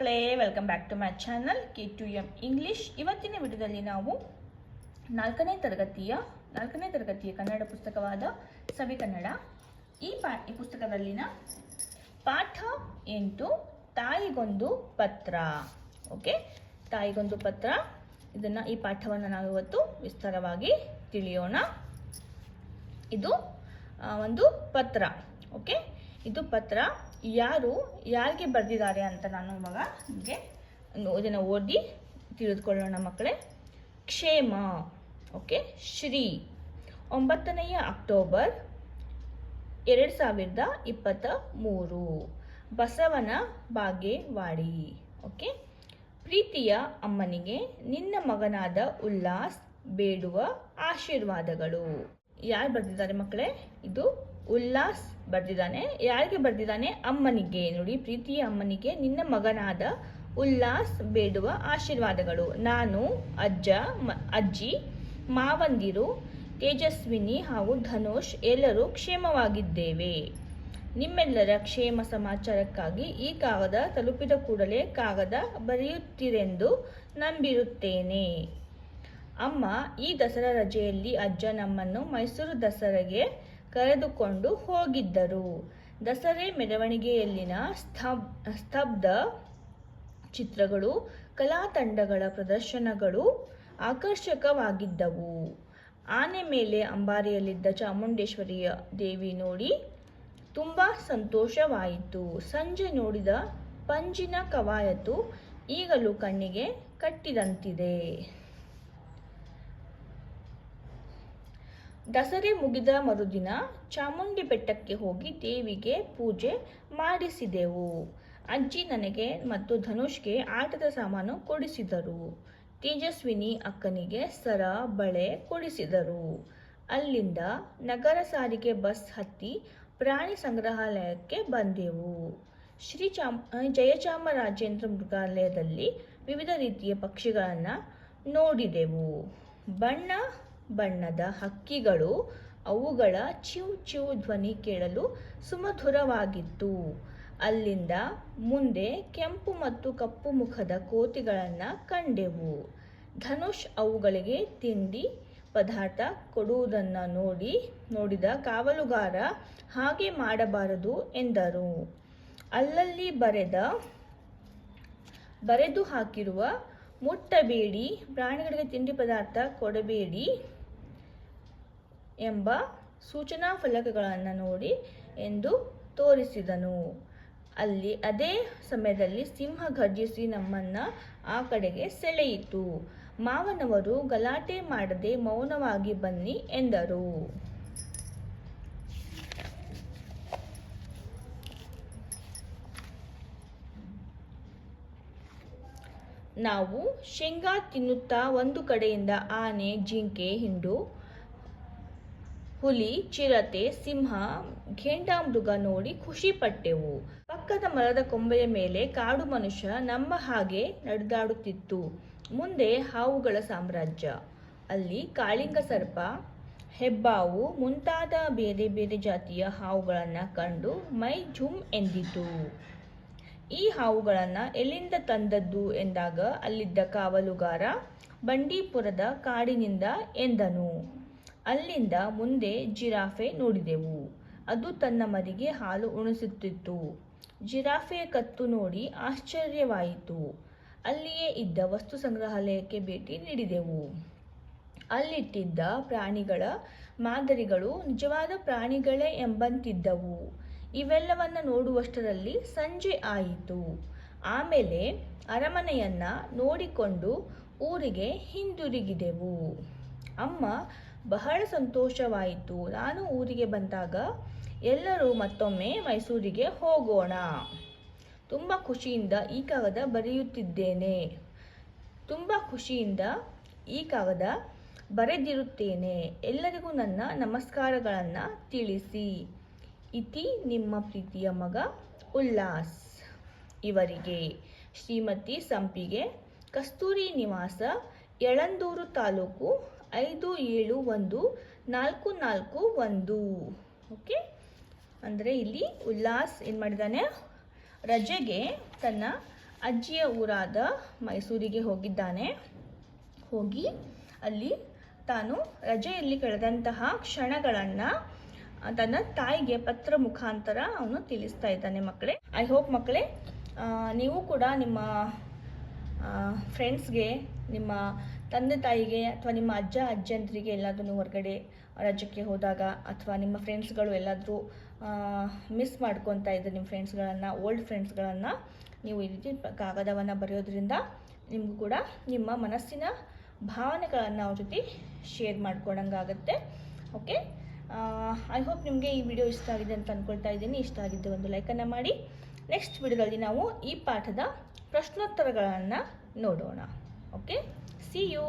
ಮಕ್ಕಳೇ, welcome back to my channel K2M English. ಇವತ್ತಿನ ವಿಡಿಯೋದಲ್ಲಿ ನಾವು ನಾಲ್ಕನೇ ತರಗತಿಯ ಕನ್ನಡ ಪುಸ್ತಕವಾದ ಸವಿಕನ್ನಡ ಈ ಪುಸ್ತಕದಲ್ಲಿನ ಪಾಠ 8 ತಾಯಿಗೊಂದು ಪತ್ರ. ಓಕೆ, ತಾಯಿಗೊಂದು ಪತ್ರ. ಈ ಪಾಠವನ್ನು ನಾವು ಇವತ್ತು ವಿಸ್ತಾರವಾಗಿ ತಿಳಿಯೋಣ. ಇದು ಒಂದು ಪತ್ರ. ಓಕೆ, ಇದು ಪತ್ರ ಯಾರಿಗೆ ಬರೆದಿದ್ದಾರೆ ಅಂತ ನಾನು ಇವಾಗ ನಿಮಗೆ ಇದನ್ನು ಓದಿ ತಿಳಿದುಕೊಳ್ಳೋಣ ಮಕ್ಕಳೇ. ಕ್ಷೇಮ. Okay, Shri 9ನೇ October 2023, Basavana Bagewadi. Okay, ಪ್ರೀತಿಯ ಅಮ್ಮನಿಗೆ ನಿನ್ನ ಮಗನಾದ ಉಲ್ಲಾಸ್ ಬೇಡುವ ಆಶೀರ್ವಾದಗಳು. ಯಾರು ಬರೆದಿದ್ದಾರೆ ಮಕ್ಕಳೇ? ಇದು ಉಲ್ಲಾಸ್ ಬರೆದಿದ್ದಾನೆ. ಯಾರಿಗೆ ಬರೆದಿದ್ದಾನೆ? ಅಮ್ಮನಿಗೆ. ನೋಡಿ, ಪ್ರೀತಿಯ ಅಮ್ಮನಿಗೆ ನಿನ್ನ ಮಗನಾದ ಉಲ್ಲಾಸ್ ಬೇಡುವ ಆಶೀರ್ವಾದಗಳು. ನಾನು, ಅಜ್ಜಿ, ಮಾವಂದಿರು ತೇಜಸ್ವಿನಿ ಹಾಗೂ ಧನುಷ್ ಎಲ್ಲರೂ ಕ್ಷೇಮವಾಗಿದ್ದೇವೆ. ನಿಮ್ಮೆಲ್ಲರ ಕ್ಷೇಮ ಸಮಾಚಾರಕ್ಕಾಗಿ ಈ ಕಾಗದ ತಲುಪಿದ ಕೂಡಲೇ ಕಾಗದ ಬರೆಯುತ್ತೀರೆಂದು ನಂಬಿರುತ್ತೇನೆ. ಅಮ್ಮ, ಈ ದಸರಾ ರಜೆಯಲ್ಲಿ ಅಜ್ಜ ನಮ್ಮನ್ನು ಮೈಸೂರು ದಸರೆಗೆ ಕರೆದುಕೊಂಡು ಹೋಗಿದ್ದರು. ದಸರೆ ಮೆರವಣಿಗೆಯಲ್ಲಿನ ಸ್ತಬ್ಧ ಚಿತ್ರಗಳು, ಕಲಾ ತಂಡಗಳ ಪ್ರದರ್ಶನಗಳು ಆಕರ್ಷಕವಾಗಿದ್ದವು. ಆನೆ ಮೇಲೆ ಅಂಬಾರಿಯಲ್ಲಿದ್ದ ಚಾಮುಂಡೇಶ್ವರಿಯ ದೇವಿ ನೋಡಿ ತುಂಬ ಸಂತೋಷವಾಯಿತು. ಸಂಜೆ ನೋಡಿದ ಪಂಜಿನ ಕವಾಯತು ಈಗಲೂ ಕಣ್ಣಿಗೆ ಕಟ್ಟಿದಂತಿದೆ. ದಸರೆ ಮುಗಿದ ಮರುದಿನ ಚಾಮುಂಡಿ ಬೆಟ್ಟಕ್ಕೆ ಹೋಗಿ ದೇವಿಗೆ ಪೂಜೆ ಮಾಡಿಸಿದೆವು. ಅಜ್ಜಿ ನನಗೆ ಮತ್ತು ಧನುಷ್ಗೆ ಆಟದ ಸಾಮಾನು ಕೊಡಿಸಿದರು. ತೇಜಸ್ವಿನಿ ಅಕ್ಕನಿಗೆ ಸರ, ಬಳೆ ಕೊಡಿಸಿದರು. ಅಲ್ಲಿಂದ ನಗರ ಸಾರಿಗೆ ಬಸ್ ಹತ್ತಿ ಪ್ರಾಣಿ ಸಂಗ್ರಹಾಲಯಕ್ಕೆ ಬಂದೆವು. ಶ್ರೀ ಜಯಚಾಮರಾಜೇಂದ್ರ ಮೃಗಾಲಯದಲ್ಲಿ ವಿವಿಧ ರೀತಿಯ ಪಕ್ಷಿಗಳನ್ನು ನೋಡಿದೆವು. ಬಣ್ಣ ಬಣ್ಣದ ಹಕ್ಕಿಗಳು, ಅವುಗಳ ಚಿವ್ ಚಿವ್ ಧ್ವನಿ ಕೇಳಲು ಸುಮಧುರವಾಗಿತ್ತು. ಅಲ್ಲಿಂದ ಮುಂದೆ ಕೆಂಪು ಮತ್ತು ಕಪ್ಪು ಮುಖದ ಕೋತಿಗಳನ್ನು ಕಂಡೆವು. ಧನುಷ್ ಅವುಗಳಿಗೆ ತಿಂಡಿ ಪದಾರ್ಥ ಕೊಡುವುದನ್ನು ನೋಡಿದ ಕಾವಲುಗಾರ ಹಾಗೆ ಮಾಡಬಾರದು ಎಂದರು. ಅಲ್ಲಲ್ಲಿ ಬರೆದು ಹಾಕಿರುವ ಮುಟ್ಟಬೇಡಿ, ಪ್ರಾಣಿಗಳಿಗೆ ತಿಂಡಿ ಪದಾರ್ಥ ಕೊಡಬೇಡಿ ಎಂಬ ಸೂಚನಾ ಫಲಕಗಳನ್ನು ನೋಡಿ ಎಂದು ತೋರಿಸಿದನು. ಅದೇ ಸಮಯದಲ್ಲಿ ಸಿಂಹ ಘರ್ಜಿಸಿ ನಮ್ಮನ್ನ ಆ ಕಡೆಗೆ ಸೆಳೆಯಿತು. ಮಾವನವರು ಗಲಾಟೆ ಮಾಡದೆ ಮೌನವಾಗಿ ಬನ್ನಿ ಎಂದರು. ನಾವು ಶೇಂಗಾ ತಿನ್ನುತ್ತಾ ಒಂದು ಕಡೆಯಿಂದ ಆನೆ, ಜಿಂಕೆ, ಹಿಂಡು, ಹುಲಿ, ಚಿರತೆ, ಸಿಂಹ, ಘೇಂಡಾಮೃಗ ನೋಡಿ ಖುಷಿ ಪಟ್ಟೆವು. ಪಕ್ಕದ ಮರದ ಕೊಂಬೆಯ ಮೇಲೆ ಕಾಡು ಮನುಷ್ಯ ನಮ್ಮ ಹಾಗೆ ನಡೆದಾಡುತ್ತಿತ್ತು. ಮುಂದೆ ಹಾವುಗಳ ಸಾಮ್ರಾಜ್ಯ. ಅಲ್ಲಿ ಕಾಳಿಂಗ ಸರ್ಪ, ಹೆಬ್ಬಾವು ಮುಂತಾದ ಬೇರೆ ಬೇರೆ ಜಾತಿಯ ಹಾವುಗಳನ್ನು ಕಂಡು ಮೈ ಝುಮ್ ಎಂದಿತು. ಈ ಹಾವುಗಳನ್ನು ಎಲ್ಲಿಂದ ತಂದದ್ದು ಎಂದಾಗ ಅಲ್ಲಿದ್ದ ಕಾವಲುಗಾರ ಬಂಡೀಪುರದ ಕಾಡಿನಿಂದ ಎಂದನು. ಅಲ್ಲಿಂದ ಮುಂದೆ ಜಿರಾಫೆ ನೋಡಿದೆವು. ಅದು ತನ್ನ ಮರಿಗೆ ಹಾಲು ಉಣಿಸುತ್ತಿತ್ತು. ಜಿರಾಫೆಯ ಕತ್ತು ನೋಡಿ ಆಶ್ಚರ್ಯವಾಯಿತು. ಅಲ್ಲಿಯೇ ಇದ್ದ ವಸ್ತು ಸಂಗ್ರಹಾಲಯಕ್ಕೆ ಭೇಟಿ ನೀಡಿದೆವು. ಅಲ್ಲಿಟ್ಟಿದ್ದ ಪ್ರಾಣಿಗಳ ಮಾದರಿಗಳು ನಿಜವಾದ ಪ್ರಾಣಿಗಳೇ ಎಂಬಂತಿದ್ದವು. ಇವೆಲ್ಲವನ್ನ ನೋಡುವಷ್ಟರಲ್ಲಿ ಸಂಜೆ ಆಯಿತು. ಆಮೇಲೆ ಅರಮನೆಯನ್ನ ನೋಡಿಕೊಂಡು ಊರಿಗೆ ಹಿಂದಿರುಗಿದೆವು. ಅಮ್ಮ ಬಹಳ ಸಂತೋಷವಾಯಿತು. ನಾನು ಊರಿಗೆ ಬಂದಾಗ ಎಲ್ಲರೂ ಮತ್ತೊಮ್ಮೆ ಮೈಸೂರಿಗೆ ಹೋಗೋಣ. ತುಂಬ ಖುಷಿಯಿಂದ ಈ ಕಾಗದ ಬರೆಯುತ್ತಿದ್ದೇನೆ. ತುಂಬ ಖುಷಿಯಿಂದ ಈ ಕಾಗದ ಬರೆದಿರುತ್ತೇನೆ. ಎಲ್ಲರಿಗೂ ನನ್ನ ನಮಸ್ಕಾರಗಳನ್ನು ತಿಳಿಸಿ. ಇತಿ ನಿಮ್ಮ ಪ್ರೀತಿಯ ಮಗ ಉಲ್ಲಾಸ್. ಇವರಿಗೆ ಶ್ರೀಮತಿ ಸಂಪಿಗೆ, ಕಸ್ತೂರಿ ನಿವಾಸ, ಯಳಂದೂರು ತಾಲೂಕು, 571441. ಓಕೆ, ಅಂದರೆ ಇಲ್ಲಿ ಉಲ್ಲಾಸ್ ಏನು ಮಾಡಿದ್ದಾನೆ, ರಜೆಗೆ ತನ್ನ ಅಜ್ಜಿಯ ಊರಾದ ಮೈಸೂರಿಗೆ ಹೋಗಿದ್ದಾನೆ. ಹೋಗಿ ಅಲ್ಲಿ ತಾನು ರಜೆಯಲ್ಲಿ ಕಳೆದಂತಹ ಕ್ಷಣಗಳನ್ನು ತನ್ನ ತಾಯಿಗೆ ಪತ್ರ ಮುಖಾಂತರ ಅವನು ತಿಳಿಸ್ತಾ ಇದ್ದಾನೆ ಮಕ್ಕಳೇ. ಐ ಹೋಪ್ ಮಕ್ಕಳೇ ನೀವು ಕೂಡ ನಿಮ್ಮ ಫ್ರೆಂಡ್ಸ್ಗೆ, ನಿಮ್ಮ ತಂದೆ ತಾಯಿಗೆ ಅಥವಾ ನಿಮ್ಮ ಅಜ್ಜ ಅಜ್ಜಂದ್ರಿಗೆ ಎಲ್ಲಾದರೂ ನೀವು ಹೊರಗಡೆ ರಜಕ್ಕೆ ಹೋದಾಗ ಅಥವಾ ನಿಮ್ಮ ಫ್ರೆಂಡ್ಸ್ಗಳು ಎಲ್ಲಾದರೂ ಮಿಸ್ ಮಾಡ್ಕೊತಾ ಇದ್ದರೆ ನಿಮ್ಮ ಫ್ರೆಂಡ್ಸ್ಗಳನ್ನು, ಓಲ್ಡ್ ಫ್ರೆಂಡ್ಸ್ಗಳನ್ನು ನೀವು ಈ ರೀತಿ ಕಾಗದವನ್ನು ಬರೆಯೋದ್ರಿಂದ ನಿಮಗೂ ಕೂಡ ನಿಮ್ಮ ಮನಸ್ಸಿನ ಭಾವನೆಗಳನ್ನು ಅವ್ರ ಜೊತೆ ಶೇರ್ ಮಾಡ್ಕೊಳಂಗಾಗುತ್ತೆ. ಓಕೆ, ಐ ಹೋಪ್ ನಿಮಗೆ ಈ ವಿಡಿಯೋ ಇಷ್ಟ ಆಗಿದೆ ಅಂತ ಅಂದ್ಕೊಳ್ತಾ ಇದ್ದೀನಿ. ಇಷ್ಟ ಆಗಿದ್ದರೆ ಒಂದು ಲೈಕನ್ನು ಮಾಡಿ. ನೆಕ್ಸ್ಟ್ ವಿಡಿಯೋದಲ್ಲಿ ನಾವು ಈ ಪಾಠದ ಪ್ರಶ್ನೋತ್ತರಗಳನ್ನು ನೋಡೋಣ. Okay, see you.